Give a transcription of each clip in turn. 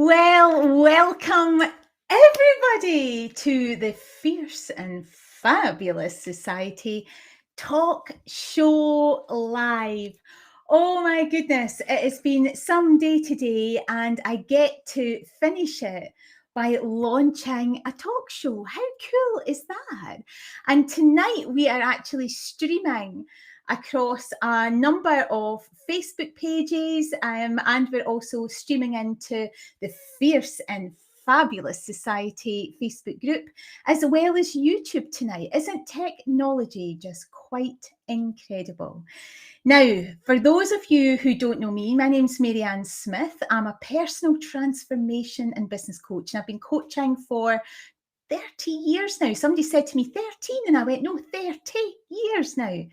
Well, welcome everybody to the Fierce and Fabulous Society Talk Show Live. Oh my goodness, it has been some day today, and I get to finish it by launching a talk show. How cool is that? And tonight we are actually streaming across a number of Facebook pages, and we're also streaming into the Fierce and Fabulous Society Facebook group, as well as YouTube tonight. Isn't technology just quite incredible? Now, for those of you who don't know me, my name's Marianne Smith. I'm a personal transformation and business coach, and I've been coaching for 30 years now. Somebody said to me 13, and I went, no, 30 years now,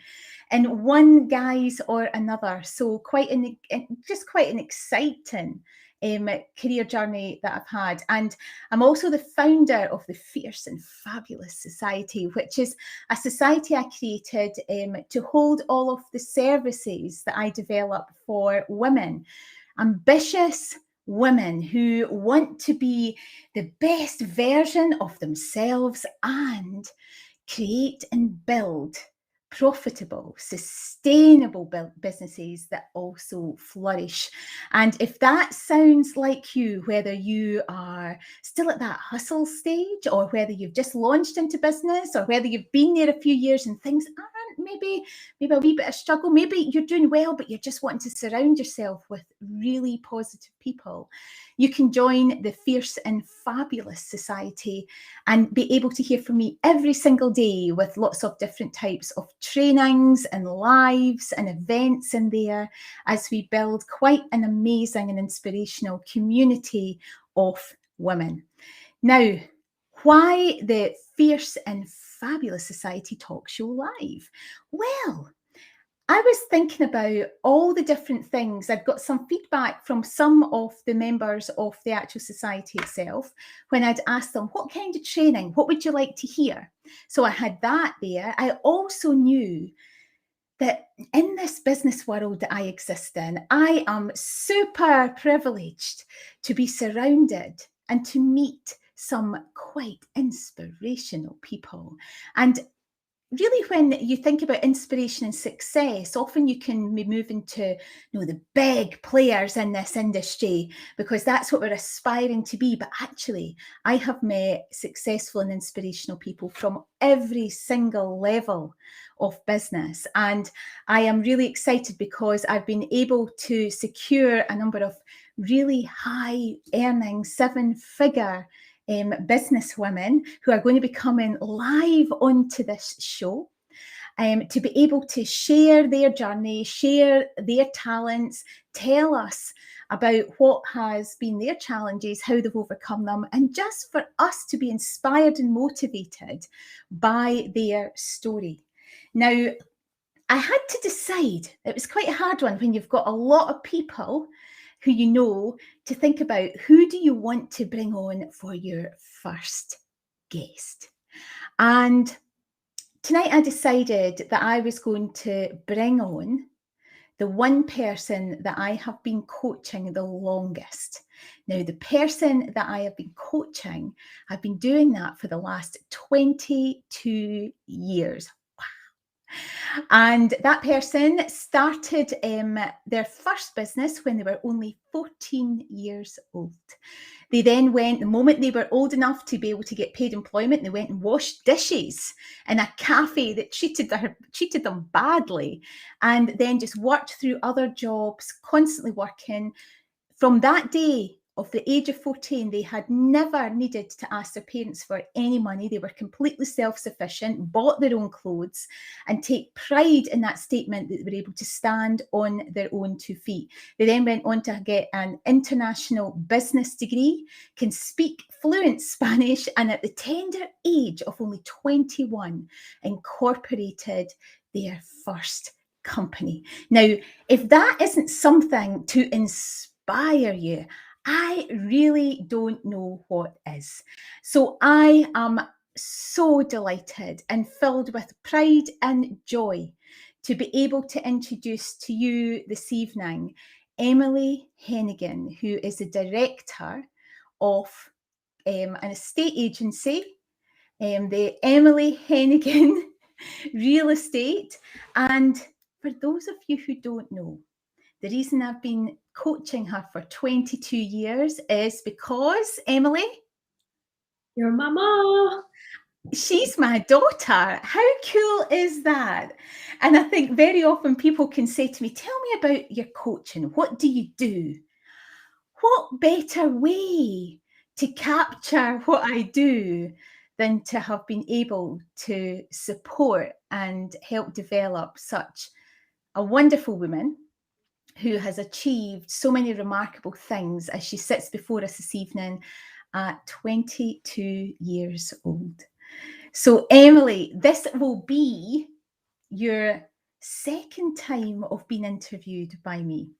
in one guise or another. So quite an exciting career journey that I've had. And I'm also the founder of the Fierce and Fabulous Society, which is a society I created to hold all of the services that I develop for women, ambitious women who want to be the best version of themselves and create and build profitable, sustainable businesses that also flourish. And if that sounds like you, whether you are still at that hustle stage, or whether you've just launched into business, or whether you've been there a few years and things aren't maybe a wee bit of struggle, maybe you're doing well, but you're just wanting to surround yourself with really positive people, you can join the Fierce and Fabulous Society and be able to hear from me every single day with lots of different types of trainings and lives and events in there, as we build quite an amazing and inspirational community of women. Now, why the Fierce and Fabulous Society Talk Show Live? Well, I was thinking about all the different things. I've got some feedback from some of the members of the actual society itself when I'd asked them, what kind of training, what would you like to hear? So I had that there. I also knew that in this business world that I exist in, I am super privileged to be surrounded and to meet some quite inspirational people. And really, when you think about inspiration and success, often you can be moving to the big players in this industry, because that's what we're aspiring to be. But actually, I have met successful and inspirational people from every single level of business. And I am really excited because I've been able to secure a number of really high earning, seven-figure business women who are going to be coming live onto this show, to be able to share their journey, share their talents, tell us about what has been their challenges, how they've overcome them, and just for us to be inspired and motivated by their story. Now, I had to decide. It was quite a hard one when you've got a lot of people who you know, to think about who do you want to bring on for your first guest. And tonight I decided that I was going to bring on the one person that I have been coaching the longest. Now, the person that I have been coaching, I've been doing that for the last 22 years. And that person started their first business when they were only 14 years old. They then went, the moment they were old enough to be able to get paid employment, they went and washed dishes in a cafe that treated them badly, and then just worked through other jobs, constantly working. From that day, of the age of 14, they had never needed to ask their parents for any money. They were completely self-sufficient, bought their own clothes, and take pride in that statement that they were able to stand on their own 2 feet. They then went on to get an international business degree, can speak fluent Spanish, and at the tender age of only 21, incorporated their first company. Now, if that isn't something to inspire you, I really don't know what is. So I am so delighted and filled with pride and joy to be able to introduce to you this evening Emily Henaghen, who is the director of an estate agency, the Emily Henaghen Real Estate. And for those of you who don't know, the reason I've been coaching her for 22 years is because, Emily, Your mama. she's my daughter. How cool is that? And I think very often people can say to me, tell me about your coaching. What do you do? What better way to capture what I do than to have been able to support and help develop such a wonderful woman who has achieved so many remarkable things as she sits before us this evening at 22 years old. So, Emily, this will be your second time of being interviewed by me.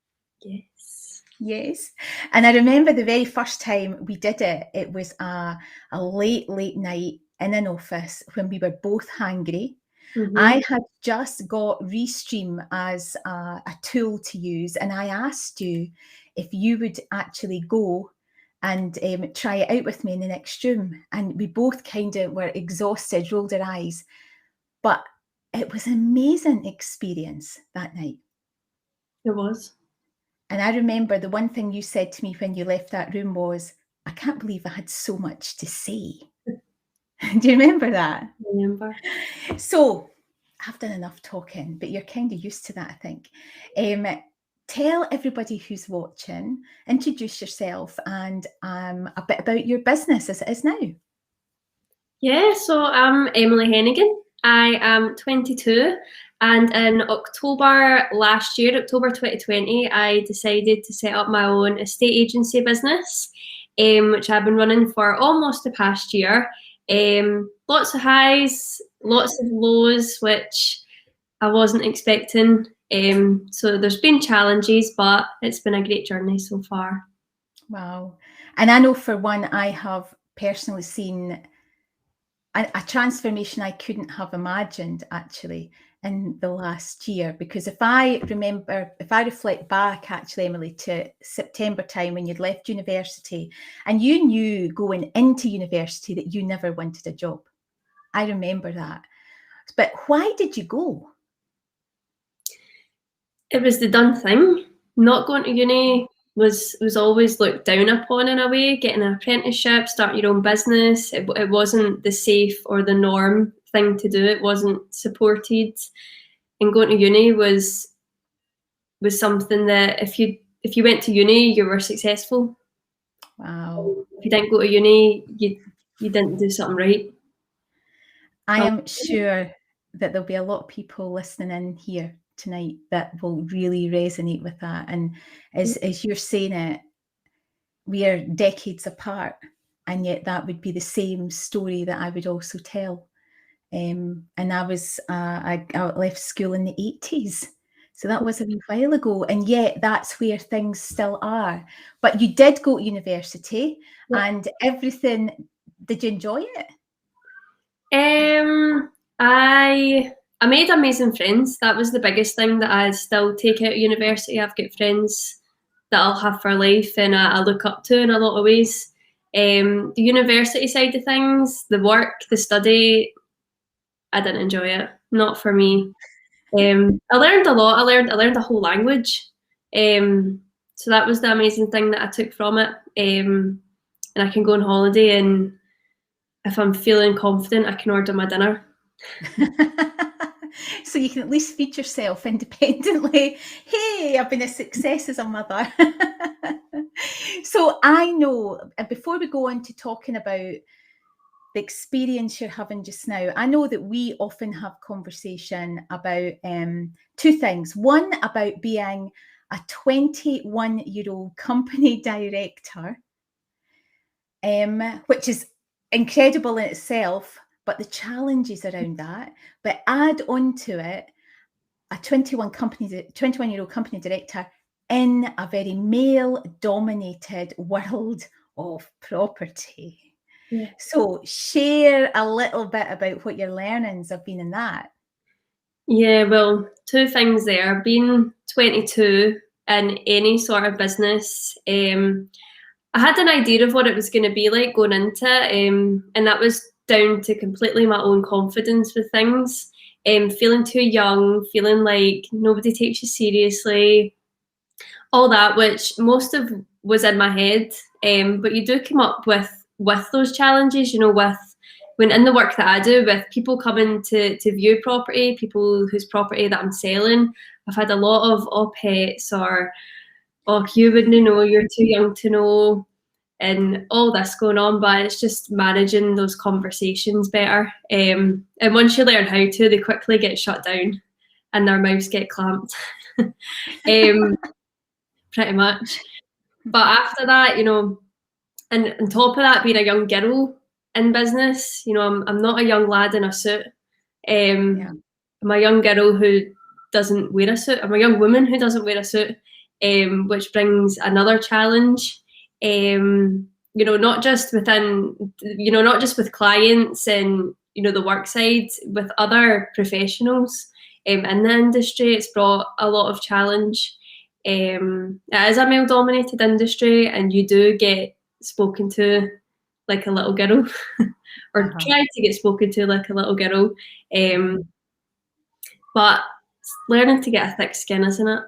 Yes. Yes. And I remember the very first time we did it, it was a late night in an office when we were both hangry. Mm-hmm. I had just got Restream as a tool to use, and I asked you if you would actually go and try it out with me in the next room. And we both kind of were exhausted, rolled our eyes. But it was an amazing experience that night. It was. And I remember the one thing you said to me when you left that room was, I can't believe I had so much to say. Do you remember that? I remember. So I've done enough talking, but you're kind of used to that, I think. Tell everybody who's watching, introduce yourself and a bit about your business as it is now. Yeah, so I'm Emily Henaghen. I am 22, and in October last year, October 2020, I decided to set up my own estate agency business, which I've been running for almost the past year. Lots of highs, lots of lows, which I wasn't expecting. So there's been challenges, but it's been a great journey so far. Wow. And I know for one, I have personally seen a transformation I couldn't have imagined actually in the last year, because if I reflect back actually, Emily, to September time when you'd left university and you knew going into university that you never wanted a job. I remember that. But why did you go? It was the done thing. Not going to uni was always looked down upon in a way. Getting an apprenticeship, starting your own business, it wasn't the safe or the norm thing to do. It wasn't supported. And going to uni was something that if you went to uni, you were successful. Wow. If you didn't go to uni, you didn't do something right. I am sure that there'll be a lot of people listening in here tonight that will really resonate with that. And as you're saying it, we are decades apart, and yet that would be the same story that I would also tell. And I left school in the 80s. So that was a wee while ago. And yet that's where things still are. But you did go to university and everything. Did you enjoy it? I made amazing friends. That was the biggest thing that I still take out of university. I've got friends that I'll have for life and I look up to in a lot of ways. The university side of things, the work, the study, I didn't enjoy it. Not for me. I learned a lot. I learned a whole language. So that was the amazing thing that I took from it. And I can go on holiday, and if I'm feeling confident, I can order my dinner. So you can at least feed yourself independently. Hey, I've been a success as a mother. So I know, before we go on to talking about the experience you're having just now, I know that we often have conversation about two things. One, about being a 21-year-old company director, which is incredible in itself, but the challenges around that. But add on to it a 21-year-old company director in a very male-dominated world of property. Yeah. So share a little bit about what your learnings have been in that. Yeah, well, two things there. Being 22 in any sort of business, I had an idea of what it was going to be like going into it, and that was down to completely my own confidence with things. Feeling too young, feeling like nobody takes you seriously, all that, which most of was in my head. But you do come up with those challenges, you know, with when in the work that I do, with people coming to view property, people whose property that I'm selling. I've had a lot of pets, or you wouldn't know, you're too young to know, and all this going on. But it's just managing those conversations better. And once you learn how to, they quickly get shut down and their mouths get clamped. Pretty much. But after that, you know, and on top of that, being a young girl in business, you know, I'm not a young lad in a suit. I'm a young girl who doesn't wear a suit. I'm a young woman who doesn't wear a suit, which brings another challenge. You know, not just within, you know, not just with clients and, you know, the work side, with other professionals in the industry, it's brought a lot of challenge. It is a male-dominated industry, and you do get spoken to like a little girl, or try to get spoken to like a little girl. But learning to get a thick skin, isn't it?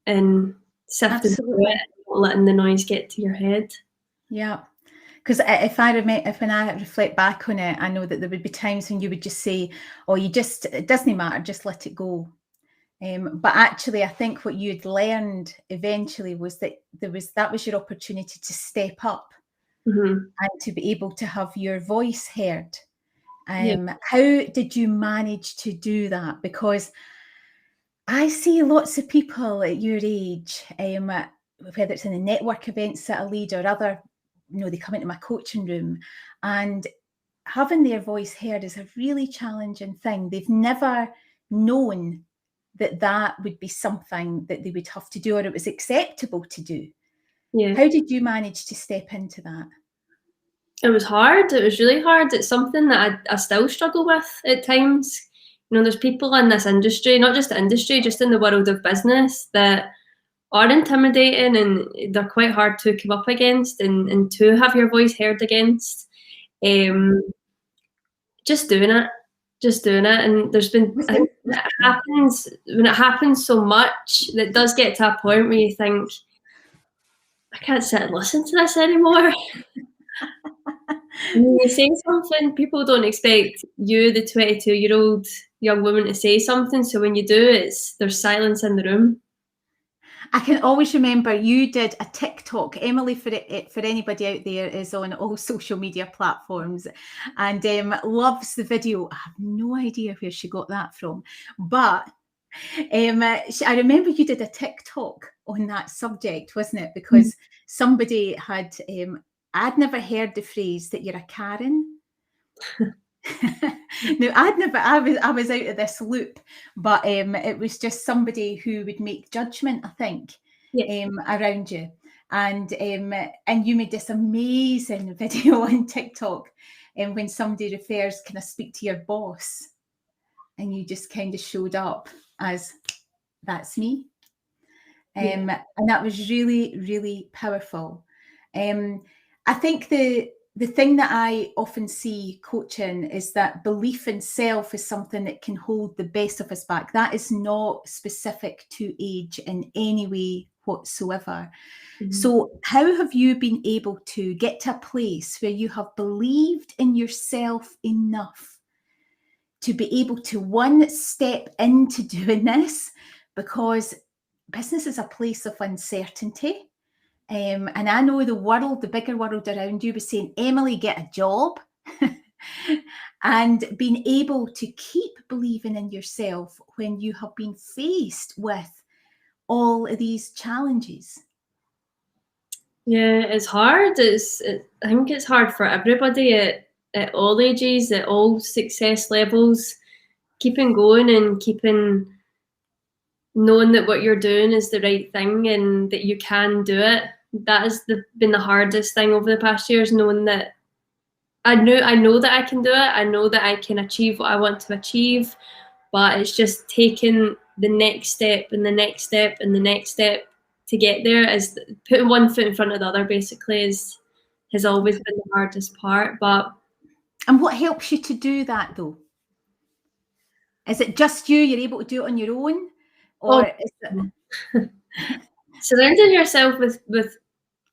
And sifting through it, not letting the noise get to your head. Yeah. Because when I reflect back on it, I know that there would be times when you would just say, oh, it doesn't matter, just let it go. But actually, I think what you'd learned eventually was that that was your opportunity to step up and to be able to have your voice heard. How did you manage to do that? Because I see lots of people at your age, whether it's in the network events that I lead or other, you know, they come into my coaching room, and having their voice heard is a really challenging thing. They've never known that would be something that they would have to do, or it was acceptable to do. Yeah. How did you manage to step into that? It was hard. It was really hard. It's something that I still struggle with at times. You know, there's people in this industry, not just the industry, just in the world of business, that are intimidating, and they're quite hard to come up against and to have your voice heard against. Just doing it. And there's been, I think when it happens so much, that does get to a point where you think, I can't sit and listen to this anymore. When you say something, people don't expect you, the 22-year-old young woman, to say something. So when you do, there's silence in the room. I can always remember you did a TikTok. Emily, for anybody out there, is on all social media platforms and loves the video. I have no idea where she got that from, but I remember you did a TikTok on that subject, wasn't it? Because somebody had, I'd never heard the phrase that you're a Karen. No, I was out of this loop, but it was just somebody who would make judgment, I think, around you, and you made this amazing video on TikTok, and when somebody refers, can I speak to your boss, and you just kind of showed up as, that's me, and that was really, really powerful. I think the thing that I often see coaching is that belief in self is something that can hold the best of us back. That is not specific to age in any way whatsoever. So how have you been able to get to a place where you have believed in yourself enough to be able to, one, step into doing this? Because business is a place of uncertainty. And I know the bigger world around you was saying, Emily, get a job. And being able to keep believing in yourself when you have been faced with all of these challenges. Yeah, it's hard. I think it's hard for everybody at all ages, at all success levels, keeping going and keeping knowing that what you're doing is the right thing and that you can do it. That has been the hardest thing over the past years, knowing that I know that I can do it. I know that I can achieve what I want to achieve, but it's just taking the next step and the next step and the next step to get there is putting one foot in front of the other. Basically, has always been the hardest part. And what helps you to do that, though? Is it just you? You're able to do it on your own, or is it? Surrounding yourself with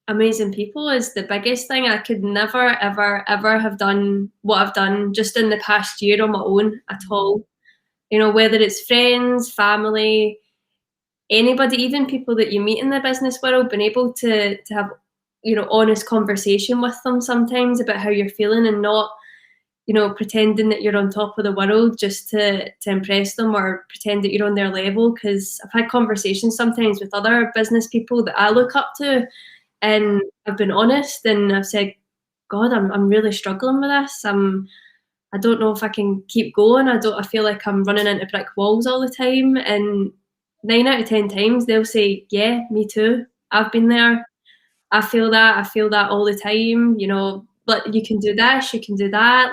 amazing people is the biggest thing. I could never, ever, ever have done what I've done just in the past year on my own at all. You know, whether it's friends, family, anybody, even people that you meet in the business world, being able to have, you know, honest conversation with them sometimes about how you're feeling, and not, you know, pretending that you're on top of the world just to impress them, or pretend that you're on their level. Because I've had conversations sometimes with other business people that I look up to, and I've been honest and I've said, God, I'm really struggling with this. I don't know if I can keep going. I feel like I'm running into brick walls all the time. And 9 out of 10 times they'll say, yeah, me too. I've been there. I feel that all the time. You know, but you can do this, you can do that.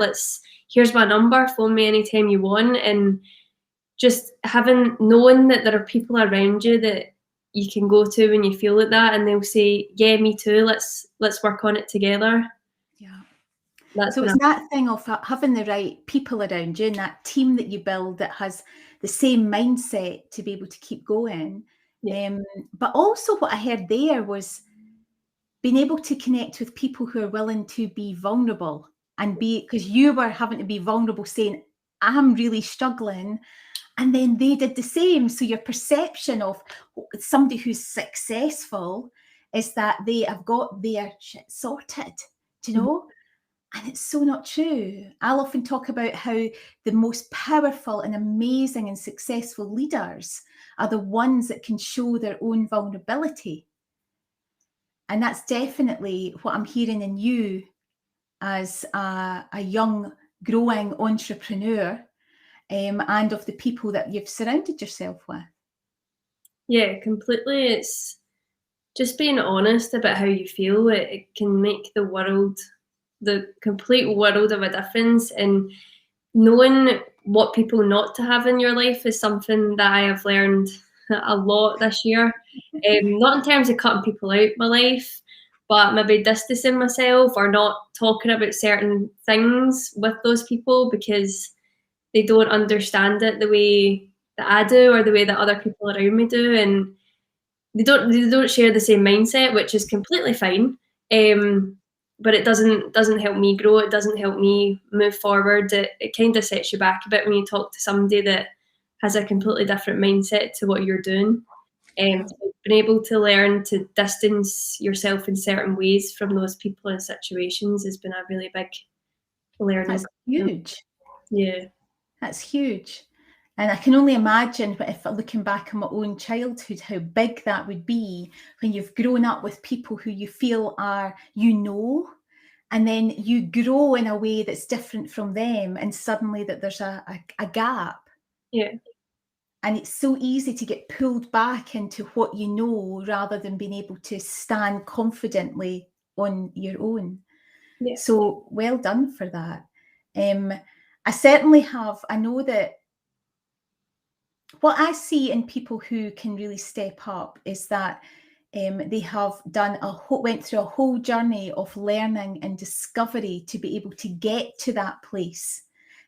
Here's my number, phone me anytime you want. And just knowing that there are people around you that you can go to when you feel like that, and they'll say, yeah, me too, let's work on it together. Yeah. So it's that thing of having the right people around you, and that team that you build that has the same mindset to be able to keep going. Yeah. But also what I heard there was being able to connect with people who are willing to be vulnerable, and because you were having to be vulnerable, saying, I'm really struggling. And then they did the same. So your perception of somebody who's successful is that they have got their shit sorted, do you know? And it's so not true. I'll often talk about how the most powerful and amazing and successful leaders are the ones that can show their own vulnerability. And that's definitely what I'm hearing in you as a young, growing entrepreneur. And of the people that you've surrounded yourself with. Yeah, completely. It's just being honest about how you feel. It can make the complete world of a difference. And knowing what people not to have in your life is something that I have learned a lot this year. Not in terms of cutting people out of my life, but maybe distancing myself, or not talking about certain things with those people because they don't understand it the way that I do, or the way that other people around me do, and they don't share the same mindset, which is completely fine. But it doesn't help me grow. It doesn't help me move forward. It kind of sets you back a bit when you talk to somebody that has a completely different mindset to what you're doing. So being able to learn to distance yourself in certain ways from those people and situations has been a really big learning. That's huge. Yeah. That's huge. And I can only imagine, if looking back on my own childhood, how big that would be when you've grown up with people who you feel are, and then you grow in a way that's different from them, and suddenly that there's a gap. Yeah. And it's so easy to get pulled back into what you know, rather than being able to stand confidently on your own. Yeah. So well done for that. I certainly have. I know that what I see in people who can really step up is that they have went through a whole journey of learning and discovery to be able to get to that place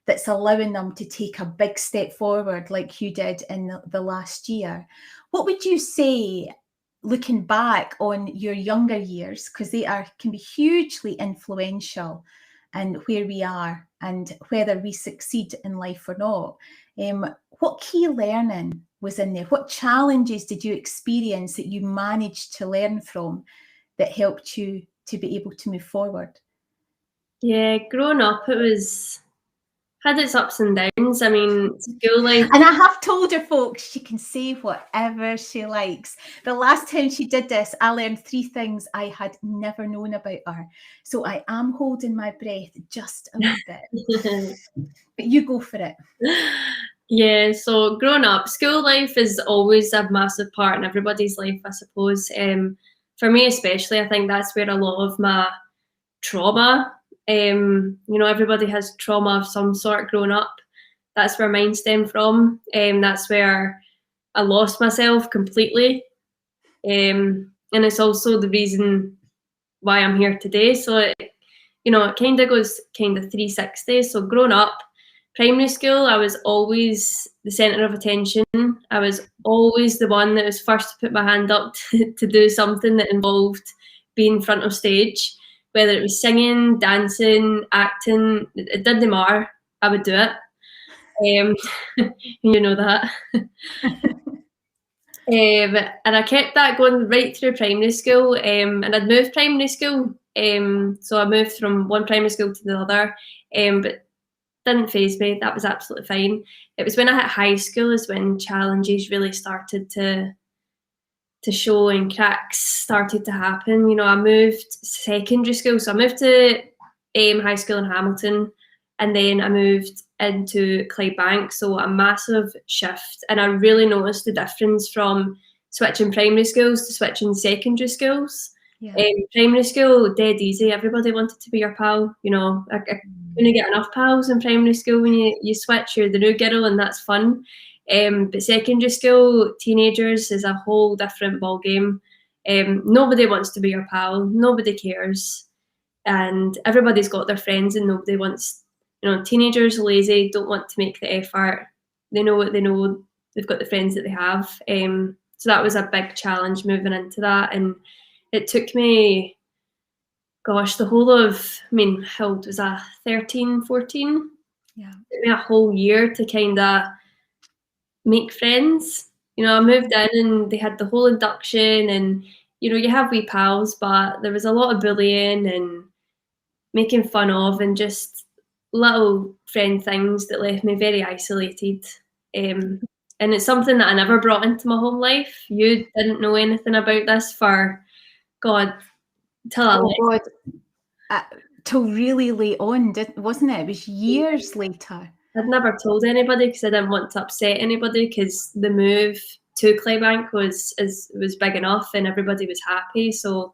that's allowing them to take a big step forward, like you did in the last year. What would you say, looking back on your younger years, because they can be hugely influential in where we are and whether we succeed in life or not? What key learning was in there? What challenges did you experience that you managed to learn from that helped you to be able to move forward? Yeah, growing up, had its ups and downs. I mean, school life. And I have told her, folks, she can say whatever she likes. The last time she did this, I learned 3 things I had never known about her. So I am holding my breath just a wee bit. But you go for it. Yeah, so growing up, school life is always a massive part in everybody's life, I suppose. For me especially, I think that's where a lot of my trauma, everybody has trauma of some sort growing up. That's where mine stemmed from. That's where I lost myself completely. And it's also the reason why I'm here today. So it kind of goes kind of 360. So growing up, primary school, I was always the centre of attention. I was always the one that was first to put my hand up to do something that involved being front of stage, whether it was singing, dancing, acting, it didn't matter. I would do it. You know that. And I kept that going right through primary school, and I'd moved primary school, so I moved from one primary school to the other, but didn't faze me. That was absolutely fine. It was when I hit high school is when challenges really started to show and cracks started to happen. I moved secondary school, so I moved to high school in Hamilton, and then I moved into Clydebank, so a massive shift. And I really noticed the difference from switching primary schools to switching secondary schools. Yeah. Primary school, dead easy. Everybody wanted to be your pal. I couldn't get enough pals in primary school. When you switch, you're the new girl, and that's fun. But secondary school, teenagers is a whole different ballgame. Nobody wants to be your pal. Nobody cares. And everybody's got their friends, and nobody wants, teenagers are lazy, don't want to make the effort. They know what they know. They've got the friends that they have. So that was a big challenge moving into that. And it took me, the whole of, how old was I? 13, 14? Yeah. It took me a whole year to kind of make friends. I moved in and they had the whole induction, and, you have wee pals, but there was a lot of bullying and making fun of and just little friend things that left me very isolated. And it's something that I never brought into my home life. You didn't know anything about this for, till I left. Till really late on, wasn't it? It was years later. I'd never told anybody because I didn't want to upset anybody, because the move to Clydebank was big enough and everybody was happy. So,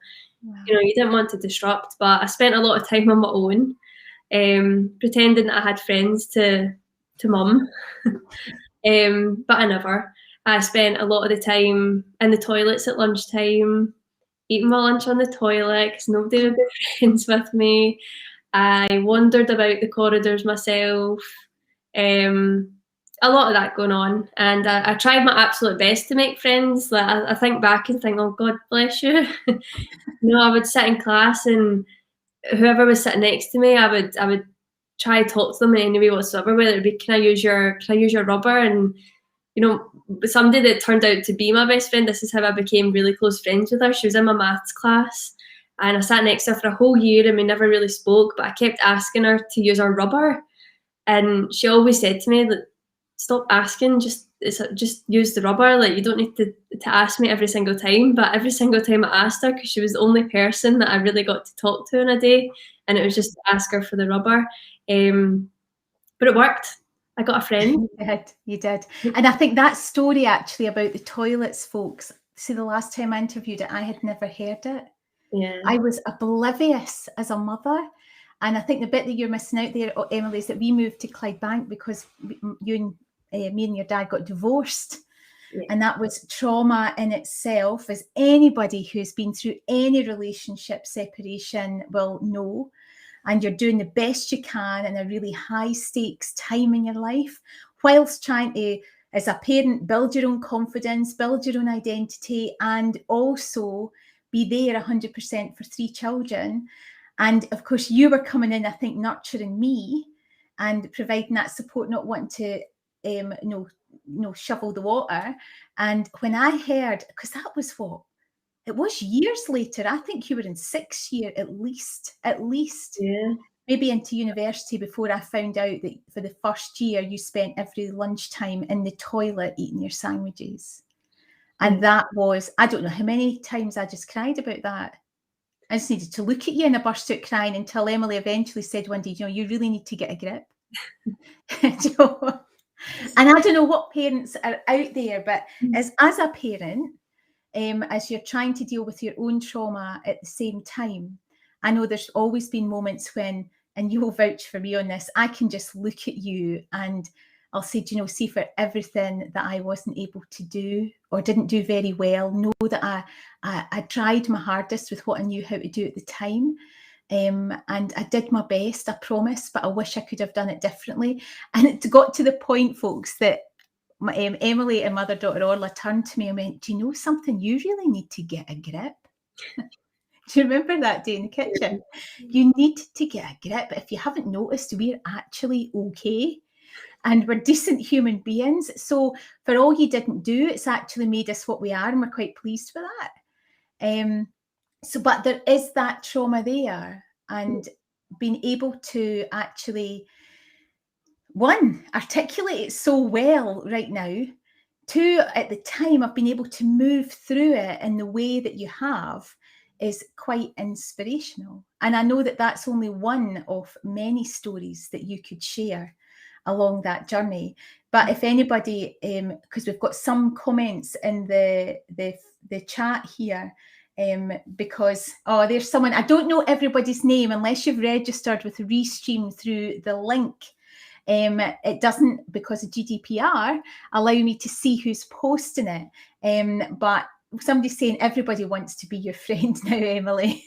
you didn't want to disrupt. But I spent a lot of time on my own, pretending that I had friends to mum. But I never. I spent a lot of the time in the toilets at lunchtime, eating my lunch on the toilet because nobody would be friends with me. I wandered about the corridors myself. A lot of that going on, and I tried my absolute best to make friends. Like I think back and think, oh God bless you. I would sit in class, and whoever was sitting next to me, I would try to talk to them in any way whatsoever, whether it be, can I use your rubber? And somebody that turned out to be my best friend, this is how I became really close friends with her. She was in my maths class, and I sat next to her for a whole year, and we never really spoke, but I kept asking her to use her rubber, and she always said to me that, stop asking, just use the rubber. Like, you don't need to ask me every single time. But every single time I asked her, because she was the only person that I really got to talk to in a day, and it was just to ask her for the rubber. But it worked. I got a friend. You did. And I think that story actually about the toilets, folks, see, the last time I interviewed it, I had never heard it. Yeah. I was oblivious as a mother. And I think the bit that you're missing out there, Emily, is that we moved to Clydebank because me and your dad got divorced. Yeah. And that was trauma in itself, as anybody who's been through any relationship separation will know. And you're doing the best you can in a really high stakes time in your life, whilst trying to, as a parent, build your own confidence, build your own identity, and also be there 100% for 3 children. And of course, you were coming in, I think, nurturing me and providing that support, not wanting to, shovel the water. And when I heard, because that was it was years later. I think you were in 6th year at least. Yeah. Maybe into university before I found out that for the first year you spent every lunchtime in the toilet eating your sandwiches. And that was, I don't know how many times I just cried about that. I just needed to look at you and I burst out crying until Emily eventually said one day, you really need to get a grip. And I don't know what parents are out there, but as a parent, as you're trying to deal with your own trauma at the same time, I know there's always been moments when, and you'll vouch for me on this, I can just look at you and I'll say, do you know, see, for everything that I wasn't able to do or didn't do very well, know that I tried my hardest with what I knew how to do at the time. And I did my best, I promise, but I wish I could have done it differently. And it got to the point, folks, that Emily and Mother Daughter Orla turned to me and went, do you know something? You really need to get a grip. Do you remember that day in the kitchen? You need to get a grip. If you haven't noticed, we're actually okay. And we're decent human beings. So for all you didn't do, it's actually made us what we are, and we're quite pleased with that. But there is that trauma there, and being able to actually, one, articulate it so well right now. Two, at the time, I've been able to move through it in the way that you have is quite inspirational. And I know that that's only one of many stories that you could share along that journey. But if anybody, because we've got some comments in the chat here, because there's someone, I don't know everybody's name unless you've registered with Restream through the link. It doesn't, because of GDPR, allow me to see who's posting it. But somebody's saying everybody wants to be your friend now, Emily.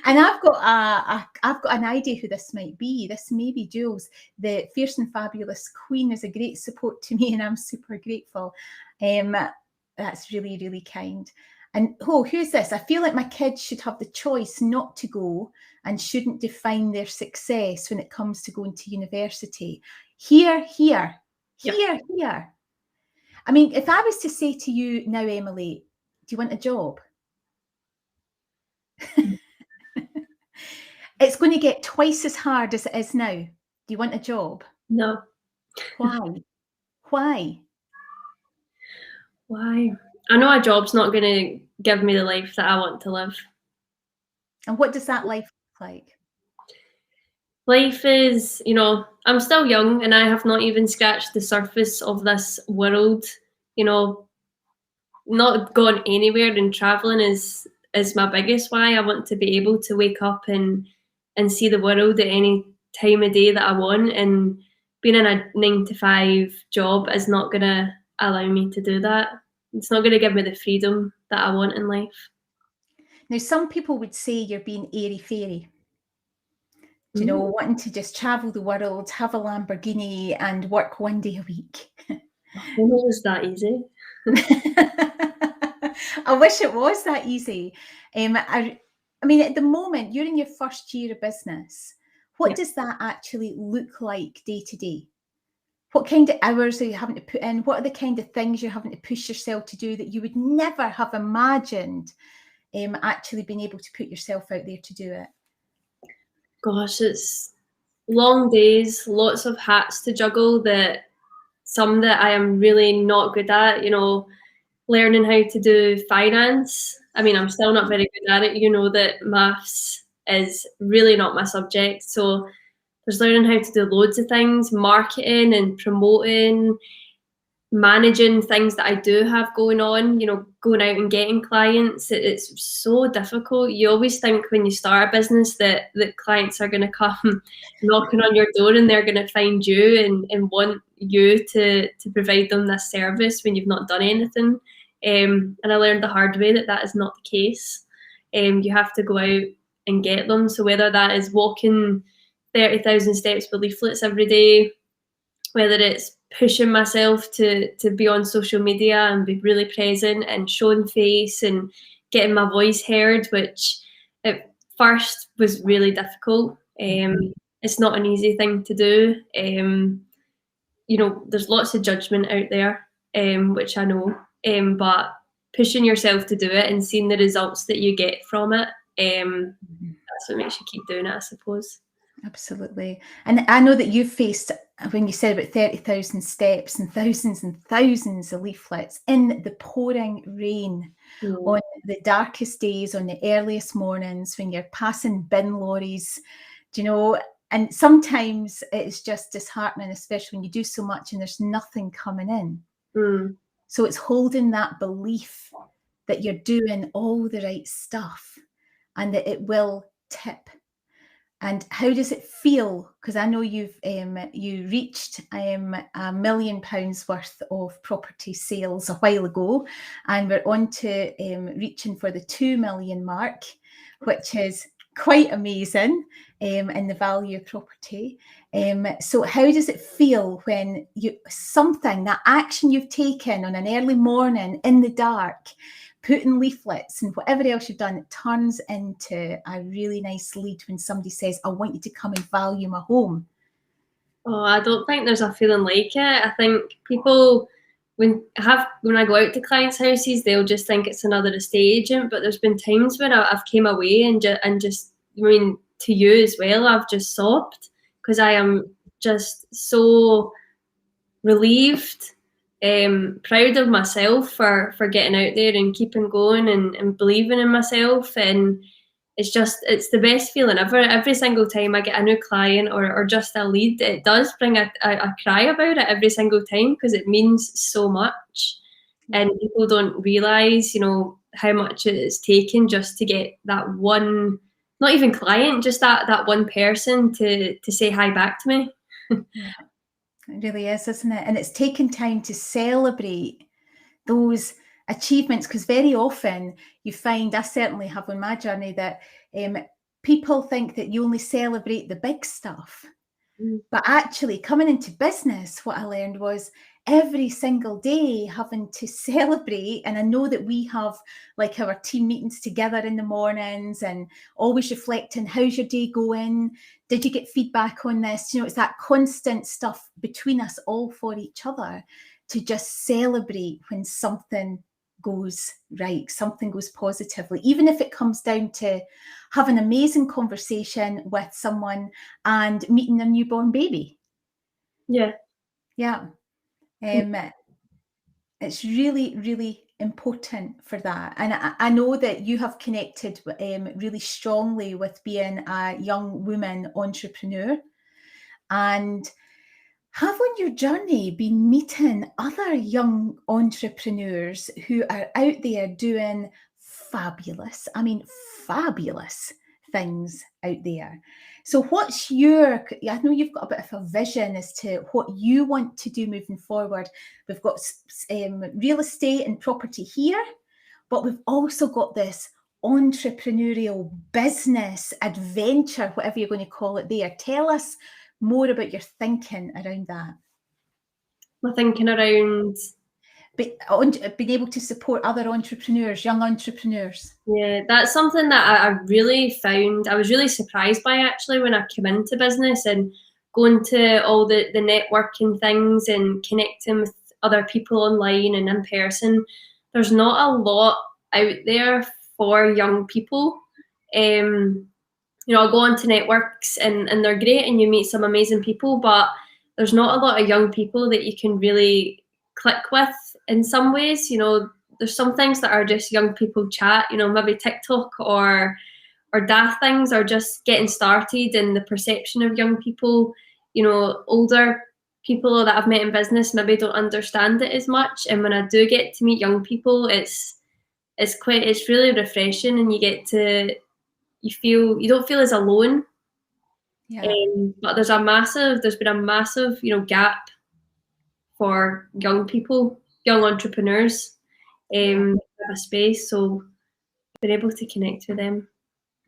And I've got an idea who this might be. This may be Jules. The fierce and fabulous Queen is a great support to me, and I'm super grateful. That's really, really kind. And who's this? I feel like my kids should have the choice not to go and shouldn't define their success when it comes to going to university. Here. I mean, if I was to say to you now, Emily, do you want a job? It's going to get twice as hard as it is now. Do you want a job? No. Why? Why? I know a job's not going to give me the life that I want to live. And what does that life look like? Life is, I'm still young and I have not even scratched the surface of this world. Not gone anywhere, and traveling is my biggest why. I want to be able to wake up and see the world at any time of day that I want, and being in a 9-to-5 job is not going to allow me to do that. It's not going to give me the freedom that I want in life. Now, some people would say you're being airy-fairy. Wanting to just travel the world, have a Lamborghini and work one day a week. I don't know it was that easy. I wish it was that easy. I mean, at the moment, you're in your first year of business. What does that actually look like day to day? What kind of hours are you having to put in? What are the kind of things you're having to push yourself to do that you would never have imagined actually being able to put yourself out there to do it? Gosh, it's long days, lots of hats to juggle, some that I am really not good at, learning how to do finance. I mean, I'm still not very good at it. That maths is really not my subject. So there's learning how to do loads of things, marketing and promoting, managing things that I do have going on, going out and getting clients. It's so difficult. You always think when you start a business that clients are going to come knocking on your door and they're going to find you and want you to provide them this service when you've not done anything. And I learned the hard way that is not the case. You have to go out and get them. So whether that is walking 30,000 steps with leaflets every day, whether it's pushing myself to be on social media and be really present and showing face and getting my voice heard, which at first was really difficult. It's not an easy thing to do. There's lots of judgment out there, which I know, but pushing yourself to do it and seeing the results that you get from it, that's what makes you keep doing it, I suppose. Absolutely. And I know that you've faced, when you said about 30,000 steps and thousands of leaflets in the pouring rain, on the darkest days, on the earliest mornings, when you're passing bin lorries, and sometimes it's just disheartening, especially when you do so much and there's nothing coming in. So it's holding that belief that you're doing all the right stuff and that it will tip. And how does it feel? Because I know you reached £1 million worth of property sales a while ago, and we're on to reaching for the 2 million mark, which is quite amazing in the value of property. So how does it feel when that action you've taken on an early morning in the dark, putting leaflets and whatever else you've done, it turns into a really nice lead when somebody says, I want you to come and value my home? Oh, I don't think there's a feeling like it. I think people, when I go out to clients' houses, they'll just think it's another estate agent. But there's been times when I've came away and just, I mean, to you as well, I've just sobbed, because I am just so relieved, proud of myself for getting out there and keeping going and believing in myself. And it's the best feeling ever. Every single time I get a new client or just a lead, it does bring a cry about it every single time, because it means so much. And people don't realise, how much it is taken just to get that one, not even client, just that one person to say hi back to me. Yeah, it really is, isn't it? And it's taken time to celebrate those achievements, because very often you find, I certainly have on my journey, that people think that you only celebrate the big stuff. But actually, coming into business, what I learned was every single day having to celebrate. And I know that we have like our team meetings together in the mornings and always reflecting, how's your day going? Did you get feedback on this? It's that constant stuff between us all for each other, to just celebrate when something goes right, something goes positively, even if it comes down to having an amazing conversation with someone and meeting their newborn baby. Yeah. It's really, really important for that. And I know that you have connected really strongly with being a young woman entrepreneur, and have on your journey been meeting other young entrepreneurs who are out there doing fabulous things out there. So I know you've got a bit of a vision as to what you want to do moving forward. We've got real estate and property here, but we've also got this entrepreneurial business adventure, whatever you're going to call it there. Tell us more about your thinking around that. My thinking around being able to support other entrepreneurs, young entrepreneurs. Yeah, that's something that I really found, I was really surprised by actually when I came into business and going to all the networking things and connecting with other people online and in person. There's not a lot out there for young people. I'll go on to networks and they're great and you meet some amazing people, but there's not a lot of young people that you can really click with in some ways. There's some things that are just young people chat, maybe TikTok or daft things, or just getting started, and the perception of young people, older people that I've met in business maybe don't understand it as much. And when I do get to meet young people, it's really refreshing, and you don't feel as alone. Yeah. But there's been a massive, gap for young people, young entrepreneurs, have a space. So been able to connect with them.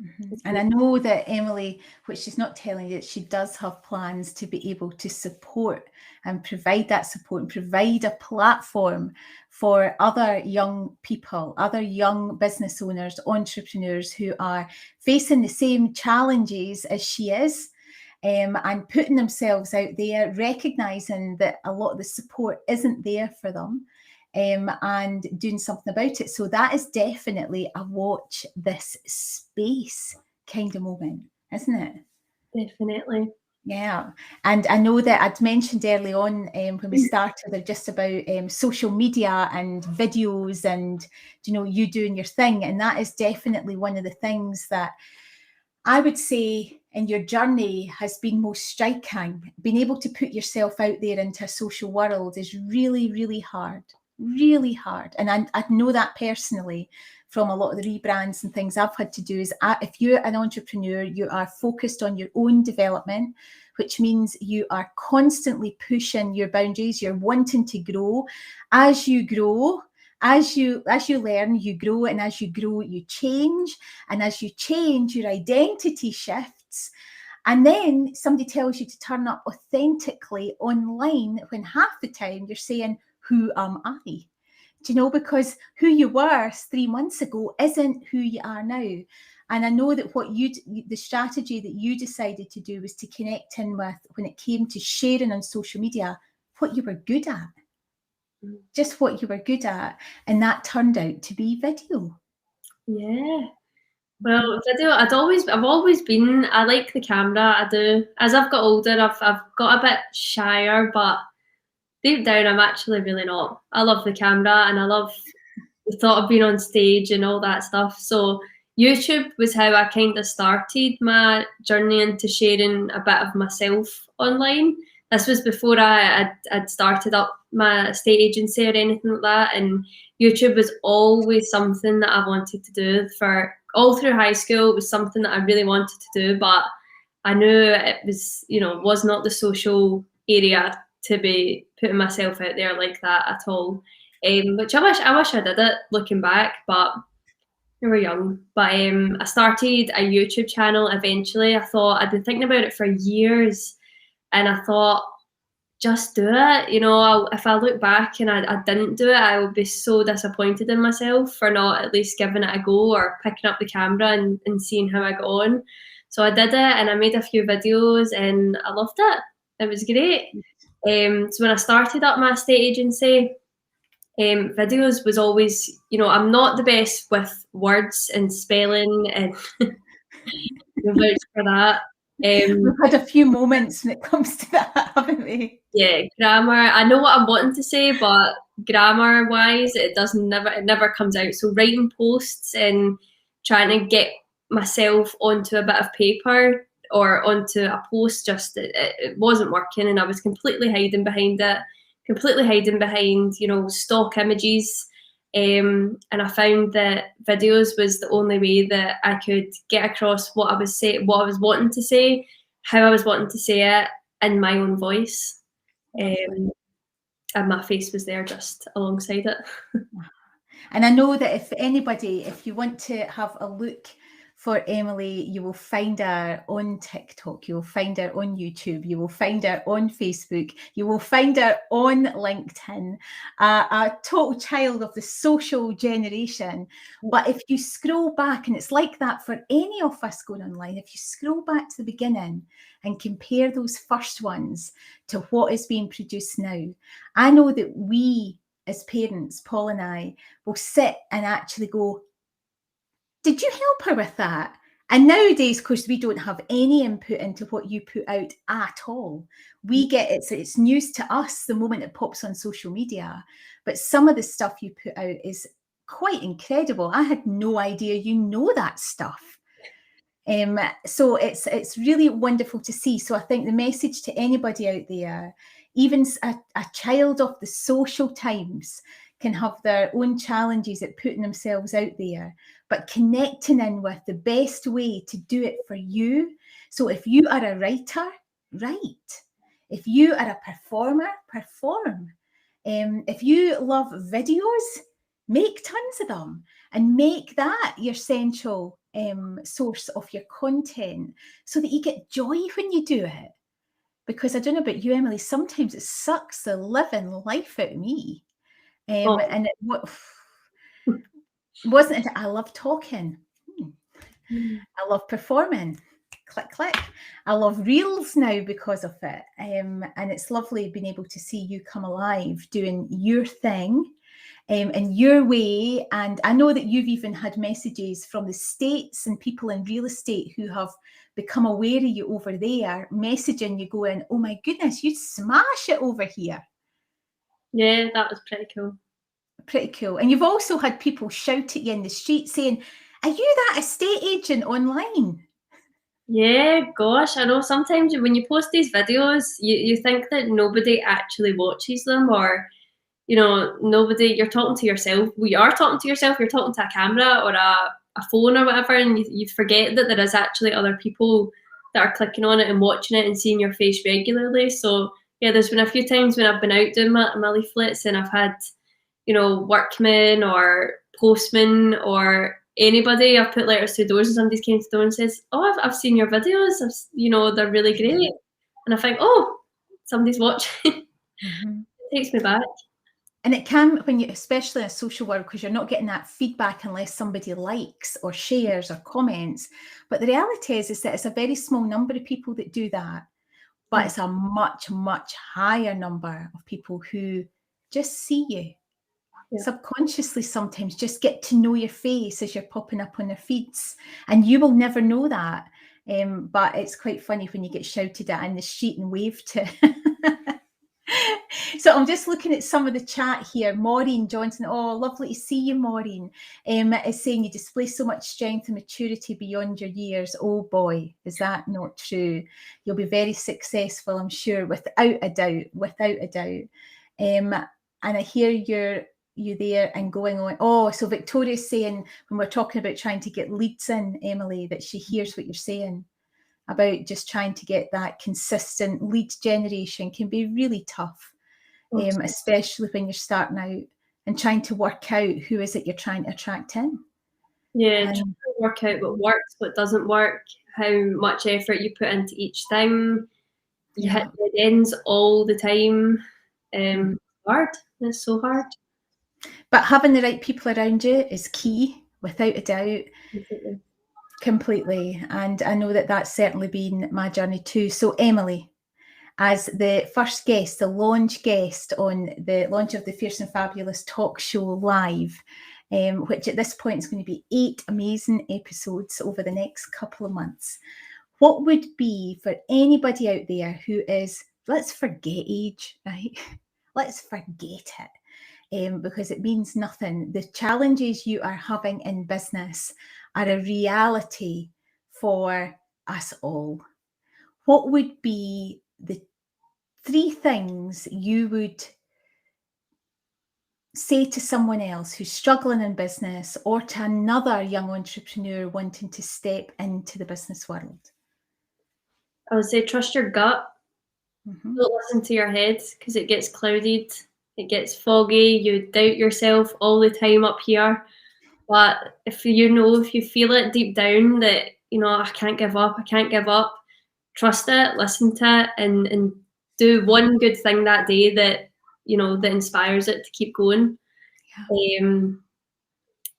Mm-hmm. And I know that Emily, which she's not telling you, that she does have plans to be able to support and provide that support and provide a platform for other young people, other young business owners, entrepreneurs who are facing the same challenges as she is, and putting themselves out there, recognizing that a lot of the support isn't there for them. And doing something about it. So that is definitely a watch this space kind of moment, isn't it? Definitely. Yeah. And I know that I'd mentioned early on when we started just about social media and videos and, you doing your thing. And that is definitely one of the things that I would say in your journey has been most striking. Being able to put yourself out there into a social world is really, really hard. Really hard. And I know that personally from a lot of the rebrands and things I've had to do is if you're an entrepreneur, you are focused on your own development, which means you are constantly pushing your boundaries. You're wanting to grow. As you grow, as you learn, you grow, and as you grow, you change. And as you change, your identity shifts. And then somebody tells you to turn up authentically online when half the time you're saying, who am I? Do you know, because who you were 3 months ago isn't who you are now. And I know that the strategy that you decided to do was to connect in with, when it came to sharing on social media, what you were good at. Just what you were good at. And that turned out to be video. Yeah. Well, video, I've always been, I like the camera, I do. As I've got older, I've got a bit shyer, but deep down, I'm actually really not. I love the camera, and I love the thought of being on stage and all that stuff. So YouTube was how I kind of started my journey into sharing a bit of myself online. This was before I'd started up my estate agency or anything like that, and YouTube was always something that I wanted to do. For all through high school, it was something that I really wanted to do, but I knew it was, was not the social area to be putting myself out there like that at all. Which I wish I did it looking back, but we were young. But I started a YouTube channel eventually. I thought, I'd been thinking about it for years, and I thought, just do it. If I look back and I didn't do it, I would be so disappointed in myself for not at least giving it a go or picking up the camera and seeing how I got on. So I did it, and I made a few videos, and I loved it. It was great. So when I started up my estate agency, videos was always, I'm not the best with words and spelling, and vouch for that. We've had a few moments when it comes to that, haven't we? Yeah, grammar. I know what I'm wanting to say, but grammar-wise, it never comes out. So writing posts and trying to get myself onto a bit of paper or onto a post, just it wasn't working, and I was completely hiding behind it, stock images. And I found that videos was the only way that I could get across what I was wanting to say, how I was wanting to say it in my own voice. And my face was there just alongside it. And I know that if you want to have a look for Emily, you will find her on TikTok, you will find her on YouTube, you will find her on Facebook, you will find her on LinkedIn, a total child of the social generation. But if you scroll back, and it's like that for any of us going online, if you scroll back to the beginning and compare those first ones to what is being produced now, I know that we as parents, Paul and I, will sit and actually go, did you help her with that? And nowadays, of course, we don't have any input into what you put out at all. We get it's news to us the moment it pops on social media. But some of the stuff you put out is quite incredible. I had no idea you know that stuff. So it's really wonderful to see. So I think the message to anybody out there, even a child of the social times, can have their own challenges at putting themselves out there, but connecting in with the best way to do it for you. So if you are a writer, write. If you are a performer, perform. If you love videos, make tons of them and make that your central source of your content, so that you get joy when you do it. Because I don't know about you, Emily, sometimes it sucks the living life out of me. And it wasn't it? I love talking. I love performing. Click, click. I love reels now because of it. And it's lovely being able to see you come alive doing your thing in your way. And I know that you've even had messages from the States and people in real estate who have become aware of you over there, messaging you going, oh my goodness, you smash it over here. Yeah, that was pretty cool. Pretty cool. And you've also had people shout at you in the street saying, are you that estate agent online? Yeah, gosh, I know sometimes when you post these videos, you think that nobody actually watches them, or you know, nobody, you're talking to yourself. We are talking to yourself, you're talking to a camera or a phone or whatever, and you forget that there is actually other people that are clicking on it and watching it and seeing your face regularly. So yeah, there's been a few times when I've been out doing my leaflets and I've had, you know, workmen or postmen or anybody, I've put letters to doors and somebody's came to the door and says, oh, I've seen your videos, you know, they're really great. And I think, oh, somebody's watching. Mm-hmm. It takes me back. And it can, when you, especially in a social world, because you're not getting that feedback unless somebody likes or shares or comments. But the reality is that it's a very small number of people that do that. But it's a much, much higher number of people who just see you. Yeah. Subconsciously sometimes just get to know your face as you're popping up on their feeds. And you will never know that. But it's quite funny when you get shouted at in the street and waved to. So I'm just looking at some of the chat here. Maureen Johnson, oh, lovely to see you, Maureen. Is saying you display so much strength and maturity beyond your years. Oh boy, is that not true? You'll be very successful, I'm sure, without a doubt, without a doubt. And I hear you there and going on. Oh, so Victoria's saying when we're talking about trying to get leads in, Emily, that she hears what you're saying about just trying to get that consistent lead generation can be really tough. Especially when you're starting out and trying to work out who is it you're trying to attract in. Yeah, trying to work out what works, what doesn't work, how much effort you put into each thing. You hit dead ends all the time. It's hard. It's so hard. But having the right people around you is key, without a doubt. Completely. And I know that that's certainly been my journey too. So Emily, as the first guest, the launch guest on the launch of the Fierce and Fabulous talk show live, which at this point is going to be 8 amazing episodes over the next couple of months. What would be for anybody out there who is, let's forget age, right? Let's forget it, because it means nothing. The challenges you are having in business are a reality for us all. What would be the 3 things you would say to someone else who's struggling in business or to another young entrepreneur wanting to step into the business world? I would say trust your gut. Don't listen to your head because it gets clouded, it gets foggy, you doubt yourself all the time up here. But if you feel it deep down that, you know, I can't give up, trust it, listen to it, and do one good thing that day that, you know, that inspires it to keep going.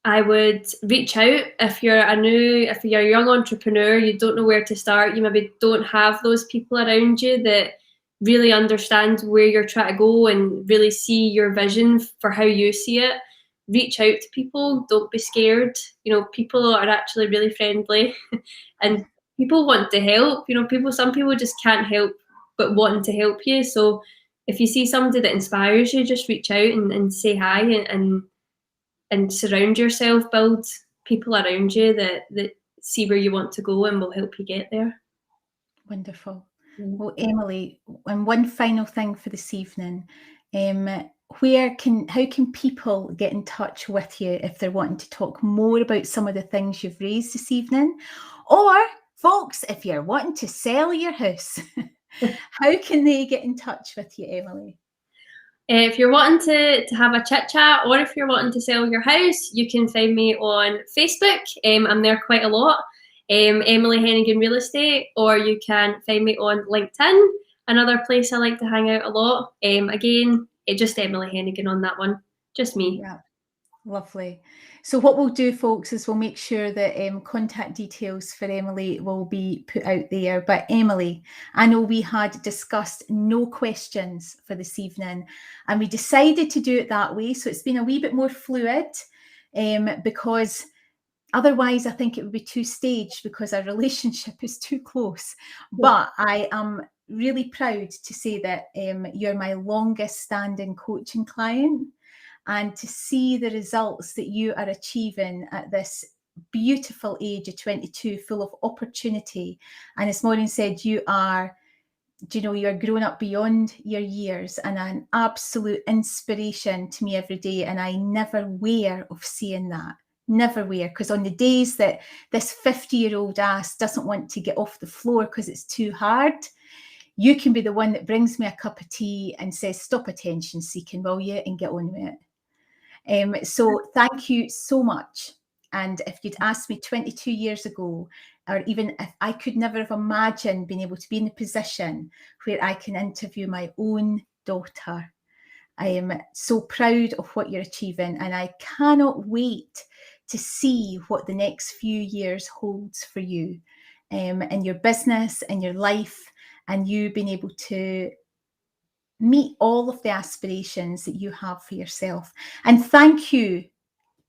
I would reach out if you're a young entrepreneur, you don't know where to start, you maybe don't have those people around you that really understand where you're trying to go and really see your vision for how you see it. Reach out to people, don't be scared. You know, people are actually really friendly and people want to help. You know, some people just can't help but wanting to help you. So if you see somebody that inspires you, just reach out and say hi and surround yourself, build people around you that see where you want to go and will help you get there. Wonderful. Well, Emily, and one final thing for this evening, how can people get in touch with you if they're wanting to talk more about some of the things you've raised this evening? Or folks, if you're wanting to sell your house, how can they get in touch with you, Emily? If you're wanting to have a chit chat, or if you're wanting to sell your house, you can find me on Facebook. I'm there quite a lot. Emily Henaghen Real Estate, or you can find me on LinkedIn, another place I like to hang out a lot. Again, just Emily Henaghen on that one, just me. Yeah, lovely. So what we'll do, folks, is we'll make sure that contact details for Emily will be put out there. But Emily, I know we had discussed no questions for this evening, and we decided to do it that way. So it's been a wee bit more fluid, because otherwise I think it would be too staged because our relationship is too close. But I am really proud to say that you're my longest standing coaching client. And to see the results that you are achieving at this beautiful age of 22, full of opportunity. And as Maureen said, you are Do you know, you're growing up beyond your years and an absolute inspiration to me every day. And I never wear of saying that. Never wear, because on the days that this 50-year-old ass doesn't want to get off the floor because it's too hard, you can be the one that brings me a cup of tea and says, stop attention seeking, will you, and get on with it. So thank you so much. And if you'd asked me 22 years ago, or even if I could never have imagined being able to be in a position where I can interview my own daughter. I am so proud of what you're achieving, and I cannot wait to see what the next few years holds for you in your business, in your life, and you being able to meet all of the aspirations that you have for yourself. And thank you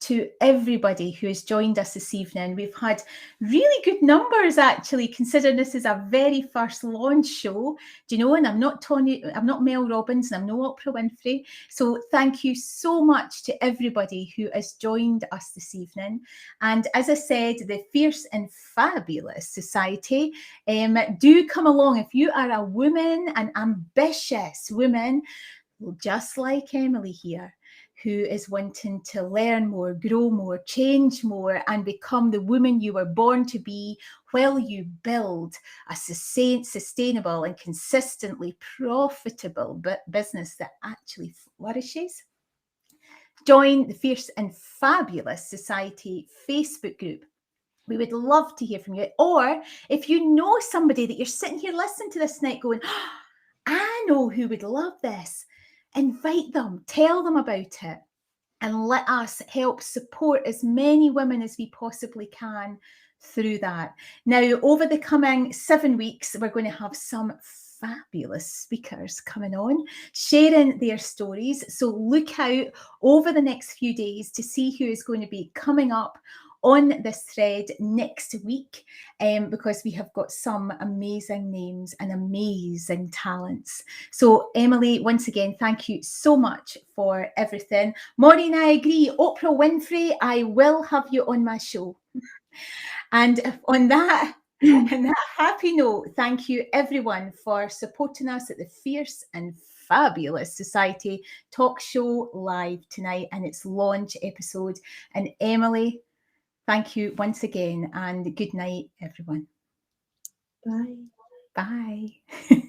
to everybody who has joined us this evening. We've had really good numbers, actually, considering this is our very first launch show. Do you know? And I'm not Mel Robbins, and I'm no Oprah Winfrey. So thank you so much to everybody who has joined us this evening. And as I said, the Fierce and Fabulous Society, do come along if you are a woman, an ambitious woman, just like Emily here, who is wanting to learn more, grow more, change more, and become the woman you were born to be while you build a sustainable and consistently profitable business that actually flourishes. Join the Fierce and Fabulous Society Facebook group. We would love to hear from you. Or if you know somebody that you're sitting here listening to this tonight going, oh, I know who would love this, invite them, tell them about it, and let us help support as many women as we possibly can through that. Now, over the coming 7 weeks, we're going to have some fabulous speakers coming on, sharing their stories. So look out over the next few days to see who is going to be coming up on this thread next week, because we have got some amazing names and amazing talents. So Emily, once again, thank you so much for everything. Maureen, I agree. Oprah Winfrey, I will have you on my show. And on that, happy note, thank you everyone for supporting us at the Fierce and Fabulous Society talk show live tonight and its launch episode. And Emily, thank you once again, and good night, everyone. Bye. Bye.